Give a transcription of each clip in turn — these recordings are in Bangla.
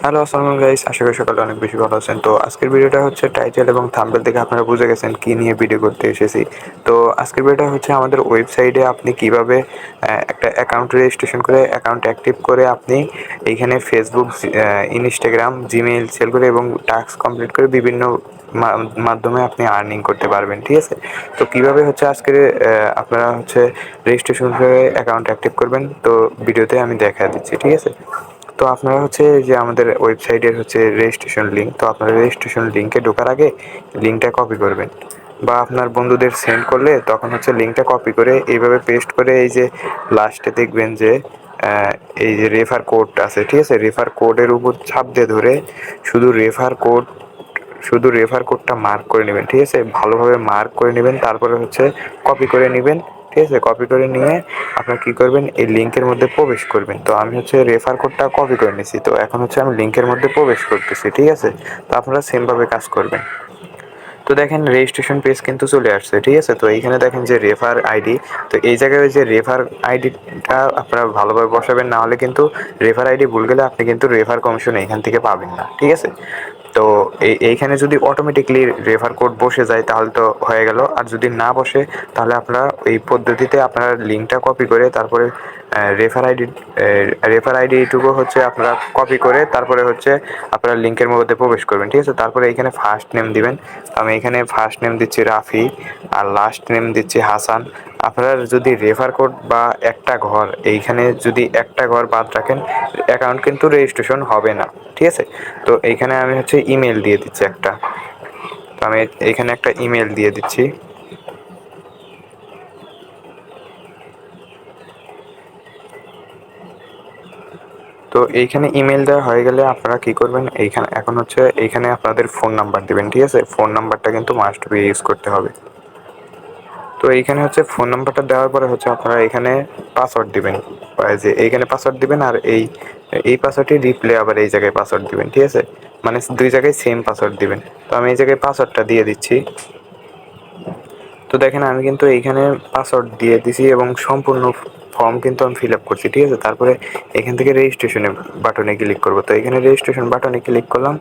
হ্যালো, আসসালামু গাইস। আশা করি সকালে অনেক বেশি ভালো আছেন। তো আজকের ভিডিওটা হচ্ছে টাইটেল এবং থাম্বনেল দেখে আপনারা বুঝে গেছেন কি নিয়ে ভিডিও করতে এসেছি। তো আজকের ভিডিওটা হচ্ছে আমাদের ওয়েবসাইটে আপনি কিভাবে একটা অ্যাকাউন্ট রেজিস্ট্রেশন করে অ্যাকাউন্ট অ্যাক্টিভ করে আপনি এইখানে ফেসবুক, ইনস্টাগ্রাম, জিমেইল সেল করে এবং টাস্ক কমপ্লিট করে বিভিন্ন মাধ্যমে আপনি আর্নিং করতে পারবেন। ঠিক আছে? তো কিভাবে হচ্ছে আজকের আপনারা হচ্ছে রেজিস্ট্রেশন করে অ্যাকাউন্ট অ্যাক্টিভ করবেন, তো ভিডিওতে আমি দেখা দিচ্ছি। ঠিক আছে? তো আপনারা হচ্ছে যে আমাদের ওয়েবসাইটের হচ্ছে রেজিস্ট্রেশন লিঙ্ক, তো আপনারা রেজিস্ট্রেশন লিঙ্কে ঢোকার আগে লিঙ্কটা কপি করবেন, বা আপনার বন্ধুদের সেন্ড করলে তখন হচ্ছে লিঙ্কটা কপি করে এইভাবে পেস্ট করে এই যে লাস্টে দেখবেন যে এই যে রেফার কোড আছে, ঠিক আছে, রেফার কোডের উপর চাপ দিয়ে ধরে শুধু রেফার কোডটা মার্ক করে নেবেন। ঠিক আছে, ভালোভাবে মার্ক করে নেবেন, তারপরে হচ্ছে কপি করে নেবেন। ঠিক আছে, কপি করে নিয়ে আপনারা কী করবেন, এই লিঙ্কের মধ্যে প্রবেশ করবেন। তো আমি হচ্ছে রেফার কোডটা কপি করে নিয়েছি, তো এখন হচ্ছে আমি লিঙ্কের মধ্যে প্রবেশ করতেছি। ঠিক আছে, তো আপনারা সেমভাবে কাজ করবেন। তো দেখেন রেজিস্ট্রেশন পেজ কিন্তু চলে আসছে। ঠিক আছে, তো এইখানে দেখেন যে রেফার আইডি, তো এই জায়গায় যে রেফার আইডিটা আপনারা ভালোভাবে বসাবেন, না হলে কিন্তু রেফার আইডি ভুল গেলে আপনি কিন্তু রেফার কমিশন এইখান থেকে পাবেন না। ঠিক আছে, তো এইখানে যদি অটোমেটিকলি রেফার কোড বসে যায় তাহলে তো হয়ে গেল, আর যদি না বসে তাহলে আপনারা এই পদ্ধতিতে আপনারা লিঙ্কটা কপি করে তারপরে রেফার আইডিটুকু হচ্ছে আপনারা কপি করে তারপরে হচ্ছে আপনারা লিঙ্কের মধ্যে প্রবেশ করবেন। ঠিক আছে, তারপরে এখানে ফার্স্ট নেম দিবেন। আমি এখানে ফার্স্ট নেম দিচ্ছি রাফি, আর লাস্ট নেম দিচ্ছি হাসান। আপনারা যদি রেফার কোড বা একটা ঘর, এইখানে যদি একটা ঘর বাদ রাখেন অ্যাকাউন্ট কিন্তু রেজিস্ট্রেশন হবে না। ঠিক আছে, তো এইখানে আমি হচ্ছে ইমেল দিয়ে দিচ্ছি একটা, তো আমি এইখানে একটা ইমেল দিয়ে দিচ্ছি। তো এইখানে ইমেল দেওয়া হয়ে গেলে আপনারা কি করবেন, এইখানে এখন হচ্ছে এইখানে আপনাদের ফোন নাম্বার দিবেন। ঠিক আছে, ফোন নাম্বারটা কিন্তু মাস্ট বি ইউজ করতে হবে। তো এইখানে হচ্ছে ফোন নাম্বারটা দেওয়ার পরে হচ্ছে আপনারা এখানে পাসওয়ার্ড দিবেন, যে এইখানে পাসওয়ার্ড দিবেন, আর এই পাসওয়ার্ডটি রিপ্লে আবার এই জায়গায় পাসওয়ার্ড দিবেন। ঠিক আছে, মানে দুই জায়গায় সেম পাসওয়ার্ড দিবেন। তো আমি এই জায়গায় পাসওয়ার্ডটা দিয়ে দিচ্ছি। তো দেখেন আমি কিন্তু এইখানে পাসওয়ার্ড দিয়ে দিছি এবং সম্পূর্ণ ফর্ম কিন্তু আমি ফিল আপ করছি। ঠিক আছে, তারপরে এখান থেকে রেজিস্ট্রেশনে বাটনে ক্লিক করব। তো এখানে রেজিস্ট্রেশন বাটনে ক্লিক করলাম,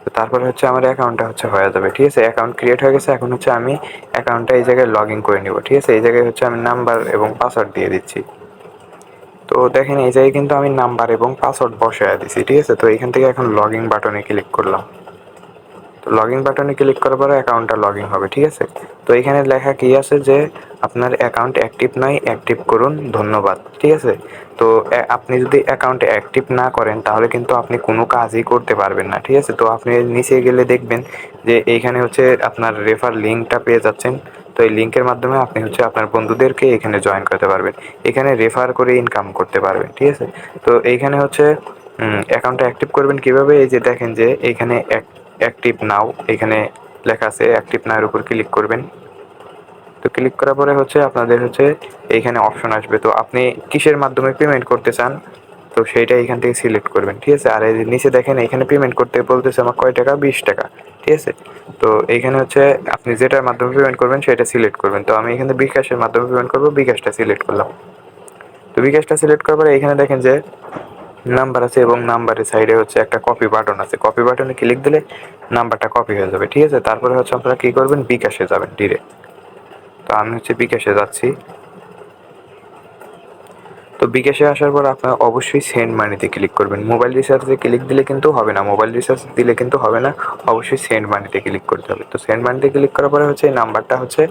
তো তারপরে হচ্ছে আমার অ্যাকাউন্টটা হচ্ছে হয়ে যাবে। ঠিক আছে, অ্যাকাউন্ট ক্রিয়েট হয়ে গেছে। এখন হচ্ছে আমি অ্যাকাউন্টটা এই জায়গায় লগ ইন করে নেব। ঠিক আছে, এই জায়গায় হচ্ছে আমি নাম্বার এবং পাসওয়ার্ড দিয়ে দিচ্ছি। তো দেখেন এই জায়গায় কিন্তু আমি নাম্বার এবং পাসওয়ার্ড বসায় দিছি। ঠিক আছে, তো এখান থেকে এখন লগ ইন বাটনে ক্লিক করলাম। তো লগ ইন বাটনে ক্লিক করার পরে অ্যাকাউন্টটা লগ ইন হবে। ঠিক আছে, তো এখানে লেখা কি আছে যে আপনার অ্যাকাউন্ট অ্যাক্টিভ নয়, অ্যাক্টিভ করুন, ধন্যবাদ। ঠিক আছে, তো আপনি যদি অ্যাকাউন্ট অ্যাক্টিভ না করেন তাহলে কিন্তু আপনি কোনো কাজই করতে পারবেন না। ঠিক আছে, তো আপনি নিচে গেলে দেখবেন যে এইখানে হচ্ছে আপনার রেফার লিঙ্কটা পেয়ে যাচ্ছেন। তো এই লিঙ্কের মাধ্যমে আপনি হচ্ছে আপনার বন্ধুদেরকে এখানে জয়েন করতে পারবেন, এখানে রেফার করে ইনকাম করতে পারবেন। ঠিক আছে, তো এইখানে হচ্ছে অ্যাকাউন্টটা অ্যাক্টিভ করবেন কিভাবে, এই যে দেখেন যে এইখানে অ্যাক্টিভ নাও এখানে লেখা আছে, অ্যাক্টিভ নাও এর উপর ক্লিক করবেন। তো ক্লিক করার পরে হচ্ছে আপনাদের হচ্ছে এইখানে অপশন আসবে, তো আপনি কিসের মাধ্যমে পেমেন্ট করতে চান তো সেইটা এখান থেকে সিলেক্ট করবেন। ঠিক আছে, আর এই নিচে দেখেন এখানে পেমেন্ট করতে বলতেছে আমার কয় টাকা, 20 টাকা। ঠিক আছে, তো এইখানে হচ্ছে আপনি যেটার মাধ্যমে পেমেন্ট করবেন সেটা সিলেক্ট করবেন। তো আমি এখানে বিকাশের মাধ্যমে পেমেন্ট করবো, বিকাশটা সিলেক্ট করলাম। তো বিকাশটা সিলেক্ট করার পরে এখানে দেখেন যে নাম্বার আছে এবং নাম্বারের সাইডে হচ্ছে একটা কপি বাটন আছে, কপি বাটনে ক্লিক দিলে নাম্বারটা কপি হয়ে যাবে। ঠিক আছে, তারপরে হচ্ছে আপনারা কি করবেন, বিকাশে যাবেন ডিরেক্ট। তো আমি হচ্ছে বিকাশে যাচ্ছি। তো বিকাশে আসার পর আপনারা অবশ্যই সেন্ড মানিতে ক্লিক করবেন। মোবাইল রিচার্জে ক্লিক দিলে কিন্তু হবে না, মোবাইল রিচার্জ দিলে কিন্তু হবে না, অবশ্যই সেন্ড মানিতে ক্লিক করতে হবে। তো সেন্ড মানিতে ক্লিক করার পরে হচ্ছে এই নাম্বারটা হচ্ছে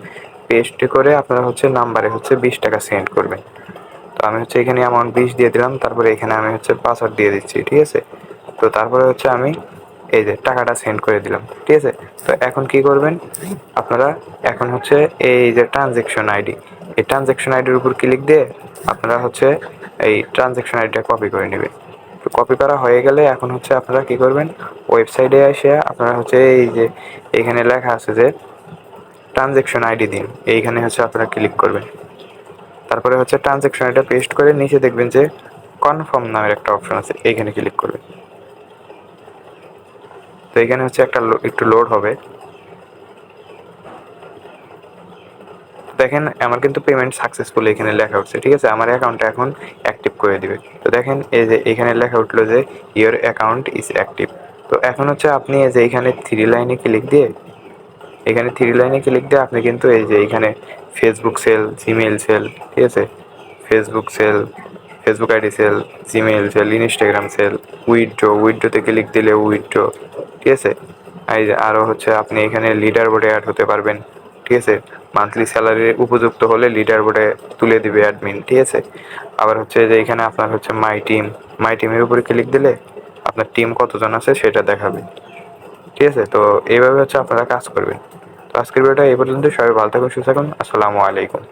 পেস্ট করে আপনারা হচ্ছে নাম্বারে হচ্ছে 20 টাকা সেন্ড করবেন। তো আমি হচ্ছে এখানে অ্যামাউন্ট 20 দিয়ে দিলাম, তারপরে এখানে আমি হচ্ছে পাসওয়ার্ড দিয়ে দিচ্ছি। ঠিক আছে, তো তারপরে হচ্ছে আমি এই যে টাকাটা সেন্ড করে দিলাম। ঠিক আছে, তো এখন কি করবেন আপনারা, এখন হচ্ছে এই যে ট্রানজ্যাকশন আইডি, এই ট্রানজ্যাকশন আইডির উপর ক্লিক দিয়ে আপনারা হচ্ছে এই ট্রানজ্যাকশন আইডিটা কপি করে নেবেন। তো কপি করা হয়ে গেলে এখন হচ্ছে আপনারা কি করবেন, ওয়েবসাইটে এসে আপনারা হচ্ছে এই যে এইখানে লেখা আছে যে ট্রানজ্যাকশন আইডি দিন, এইখানে হচ্ছে আপনারা ক্লিক করবেন। তারপরে হচ্ছে ট্রানজ্যাকশন আইডিটা পেস্ট করে নিচে দেখবেন যে কনফার্ম নামের একটা অপশন আছে, এইখানে ক্লিক করবেন। তো এখানে হচ্ছে একটা একটু লোড হবে। দেখেন আমার কিন্তু পেমেন্ট সাকসেসফুল এখানে লেখা হচ্ছে। ঠিক আছে, আমার অ্যাকাউন্টটা এখন অ্যাক্টিভ করে দিবে। তো দেখেন এই যে এখানে লেখা উঠলো যে ইওর অ্যাকাউন্ট ইজ অ্যাক্টিভ। তো এখন হচ্ছে আপনি এই যে এখানে থ্রি লাইনে ক্লিক দিয়ে আপনি কিন্তু এই যে এখানে ফেসবুক সেল, জিমেইল সেল, ঠিক আছে, Facebook sell, Facebook ID sell, Gmail sell, Instagram sell, উইথড্রোতে ক্লিক দিলে উইথড্রো, ঠিক আছে। এই যে আরও হচ্ছে আপনি এখানে লিডার বোর্ডে অ্যাড হতে পারবেন, ঠিক আছে। মান্থলি স্যালারির উপযুক্ত হলে লিডার বোর্ডে তুলে দিবে অ্যাডমিন, ঠিক আছে। আবার হচ্ছে যে এখানে আপনার হচ্ছে মাই টিমের উপরে ক্লিক দিলে আপনার টিম কতজন আছে সেটা দেখাবে, ঠিক আছে। তো এইভাবে হচ্ছে আপনারা কাজ করবেন। তো আজকের ভিডিওটা এই পর্যন্ত। সবাই ভালো থাকুন, সুস্থ থাকুন। আসসালামু আলাইকুম।